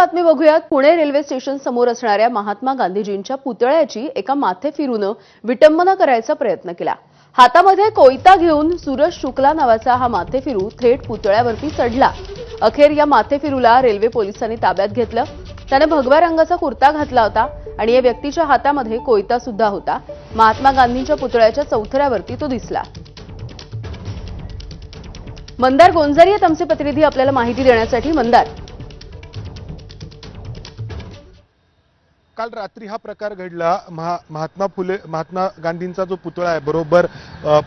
बातमी बघूयात। Pune railway station समोर असणाऱ्या महात्मा गांधीजींच्या पुतळ्याची एका माथेफिरूनं विटंबना करायचा प्रयत्न केला। हातामध्ये कोयता घेऊन सूरज शुक्ला नावाचा हा माथेफिरू थेट पुतळ्यावरती चढला। अखेर या माथेफिरूला रेल्वे पोलिसांनी ताब्यात घेतलं। त्याने भगव्या रंगाचा कुर्ता घातला होता आणि या व्यक्तीच्या हातामध्ये कोयता सुद्धा होता। महात्मा गांधींच्या पुतळ्याच्या चौथऱ्यावरती तो दिसला। मंदार गोंजारी आहेत आमचे प्रतिनिधी आपल्याला माहिती देण्यासाठी। मंदार, काल रात्री हा प्रकार घडला। महात्मा गांधींचा जो पुतळा आहे बरोबर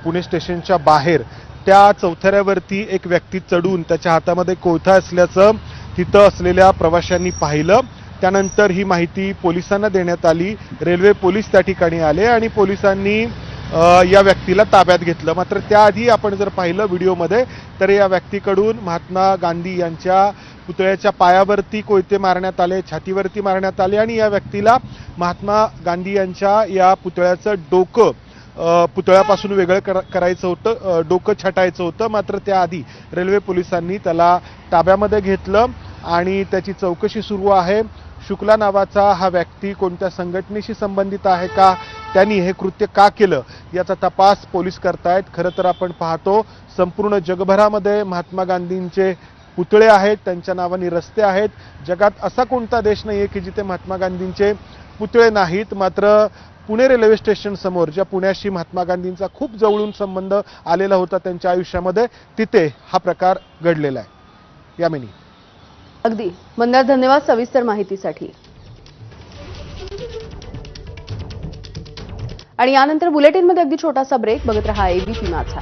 पुणे स्टेशनच्या बाहेर त्या चौथऱ्यावरती एक व्यक्ती चढून त्याच्या हातामध्ये कोयता असल्याचं तिथं असलेल्या प्रवाशांनी पाहिलं। त्यानंतर ही माहिती पोलिसांना देण्यात आली। रेल्वे पोलीस त्या ठिकाणी आले आणि पोलिसांनी या व्यक्तीला ताब्यात घेतलं। मात्र त्याआधी आपण जर पाहिलं व्हिडिओमध्ये तर या व्यक्तीकडून महात्मा गांधी यांच्या पुतळ्याच्या पायावरती कोयते मारण्यात आले, छातीवरती मारण्यात आले आणि या व्यक्तीला महात्मा गांधी यांच्या या पुतळ्याचं डोकं पुतळ्यापासून वेगळं करायचं होतं, डोकं छाटायचं होतं। मात्र त्याआधी रेल्वे पोलिसांनी त्याला ताब्यामध्ये घेतलं आणि त्याची चौकशी सुरू आहे। शुक्ला नावाचा हा व्यक्ती कोणत्या संघटनेशी संबंधित आहे का, त्यांनी हे कृत्य का केलं याचा तपास पोलीस करतायत। खरं तर आपण पाहतो संपूर्ण जगभरामध्ये महात्मा गांधींचे पुतळे आहेत, त्यांच्या नावाने रस्ते आहेत। जगात असा कोणता देश नाहीये की जिथे महात्मा गांधींचे पुतळे नाहीत। मात्र पुणे रेल्वे स्टेशन समोर ज्या पुण्याशी महात्मा गांधींचा खूप जवळून संबंध आलेला होता त्यांच्या आयुष्यामध्ये, तिथे हा प्रकार घडलेला आहे। यामिनी, अगदी मंदार, धन्यवाद सविस्तर माहितीसाठी। आणि यानंतर बुलेटिनमध्ये अगदी छोटासा ब्रेक। बघत रहा एबीपी माझा।